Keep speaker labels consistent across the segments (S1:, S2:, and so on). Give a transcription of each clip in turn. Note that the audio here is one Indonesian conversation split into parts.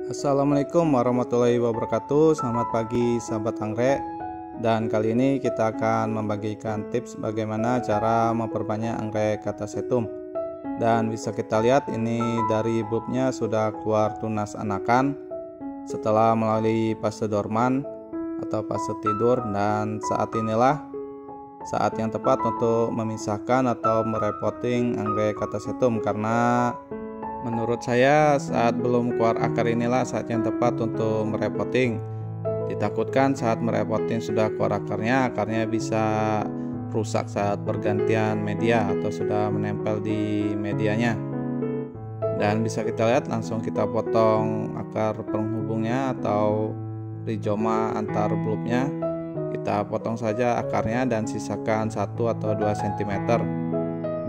S1: Assalamualaikum warahmatullahi wabarakatuh. Selamat pagi sahabat anggrek. Dan kali ini kita akan membagikan tips bagaimana cara memperbanyak anggrek katasetum. Dan bisa kita lihat ini dari bulbnya sudah keluar tunas anakan setelah melalui fase dorman atau fase tidur, dan saat inilah saat yang tepat untuk memisahkan atau merepotting anggrek katasetum, karena menurut saya saat belum keluar akar inilah saat yang tepat untuk merepotting. Ditakutkan saat merepotting sudah keluar akarnya bisa rusak saat pergantian media atau sudah menempel di medianya. Dan bisa kita lihat langsung kita potong akar penghubungnya atau rizoma antar bulbnya. Kita potong saja akarnya dan sisakan 1 atau 2 cm.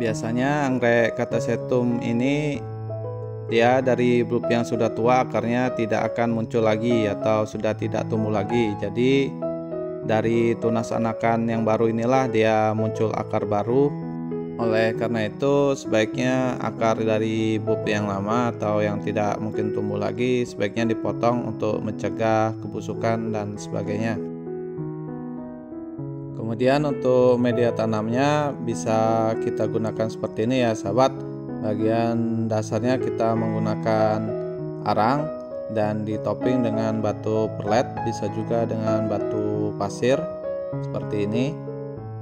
S1: Biasanya anggrek katasetum ini dia dari bulb yang sudah tua akarnya tidak akan muncul lagi atau sudah tidak tumbuh lagi. Jadi dari tunas anakan yang baru inilah dia muncul akar baru. Oleh karena itu sebaiknya akar dari bulb yang lama atau yang tidak mungkin tumbuh lagi sebaiknya dipotong untuk mencegah kebusukan dan sebagainya. Kemudian untuk media tanamnya bisa kita gunakan seperti ini ya sahabat. Bagian dasarnya kita menggunakan arang dan ditoping dengan batu perlet, bisa juga dengan batu pasir seperti ini.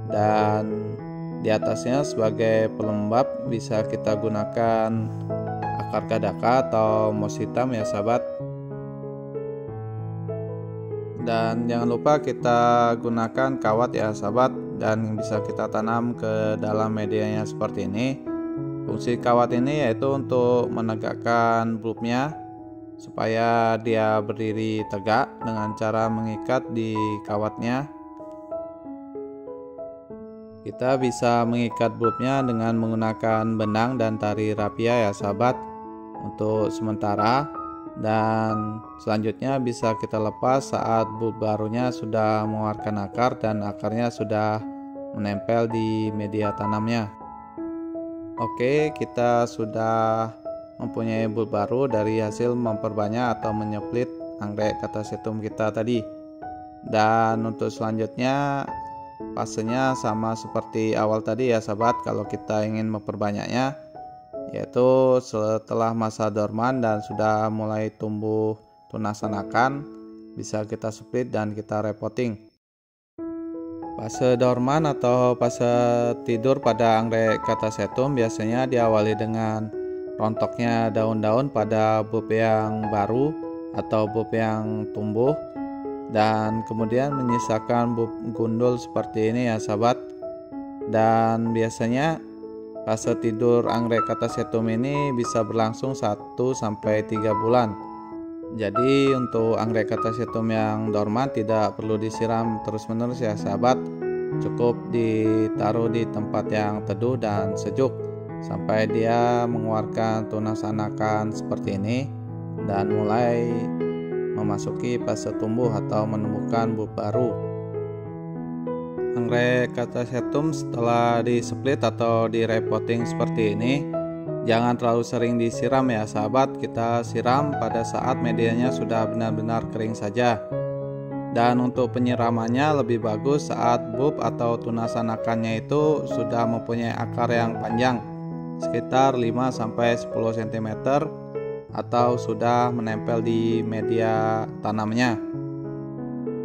S1: Dan di atasnya sebagai pelembab bisa kita gunakan akar kadaka atau moss hitam ya sahabat. Dan jangan lupa kita gunakan kawat ya sahabat, dan bisa kita tanam ke dalam medianya seperti ini. Fungsi kawat ini yaitu untuk menegakkan bulbnya supaya dia berdiri tegak dengan cara mengikat di kawatnya. Kita bisa mengikat bulbnya dengan menggunakan benang dan tali rapia ya sahabat untuk sementara, dan selanjutnya bisa kita lepas saat bulb barunya sudah mengeluarkan akar dan akarnya sudah menempel di media tanamnya. Oke, kita sudah mempunyai bulb baru dari hasil memperbanyak atau menyeplit anggrek katasetum kita tadi. Dan untuk selanjutnya fasenya sama seperti awal tadi ya sahabat. Kalau kita ingin memperbanyaknya, yaitu setelah masa dorman dan sudah mulai tumbuh tunas anakan, bisa kita split dan kita repotting. Fase dorman atau fase tidur pada anggrek katasetum biasanya diawali dengan rontoknya daun-daun pada bulb yang baru atau bulb yang tumbuh, dan kemudian menyisakan bulb gundul seperti ini ya sahabat. Dan biasanya fase tidur anggrek katasetum ini bisa berlangsung 1-3 bulan. Jadi untuk anggrek katasetum yang dorman tidak perlu disiram terus-menerus ya sahabat. Cukup ditaruh di tempat yang teduh dan sejuk sampai dia mengeluarkan tunas anakan seperti ini dan mulai memasuki fase tumbuh atau menumbuhkan bulb baru. Anggrek katasetum setelah di-split atau di-repotting seperti ini, jangan terlalu sering disiram ya sahabat. Kita siram pada saat medianya sudah benar-benar kering saja. Dan untuk penyiramannya lebih bagus saat bulb atau tunas anakannya itu sudah mempunyai akar yang panjang sekitar 5-10 cm atau sudah menempel di media tanamnya.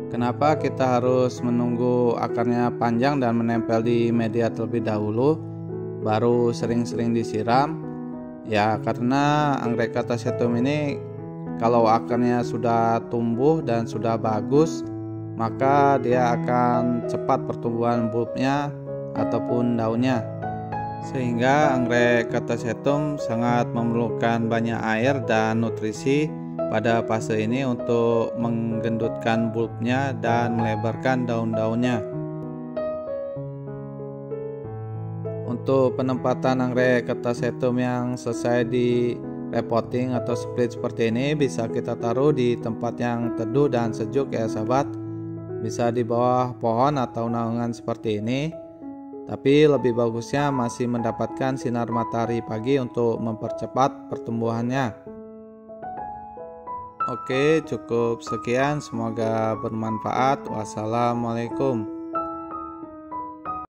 S1: Kenapa kita harus menunggu akarnya panjang dan menempel di media terlebih dahulu baru sering-sering disiram? Ya karena anggrek katasetum ini kalau akarnya sudah tumbuh dan sudah bagus, maka dia akan cepat pertumbuhan bulbnya ataupun daunnya. Sehingga anggrek katasetum sangat memerlukan banyak air dan nutrisi pada fase ini untuk menggendutkan bulbnya dan melebarkan daun-daunnya. Untuk penempatan anggrek katasetum yang selesai di repotting atau split seperti ini bisa kita taruh di tempat yang teduh dan sejuk ya sahabat. Bisa di bawah pohon atau naungan seperti ini. Tapi lebih bagusnya masih mendapatkan sinar matahari pagi untuk mempercepat pertumbuhannya. Oke, cukup sekian. Semoga bermanfaat. Wassalamualaikum.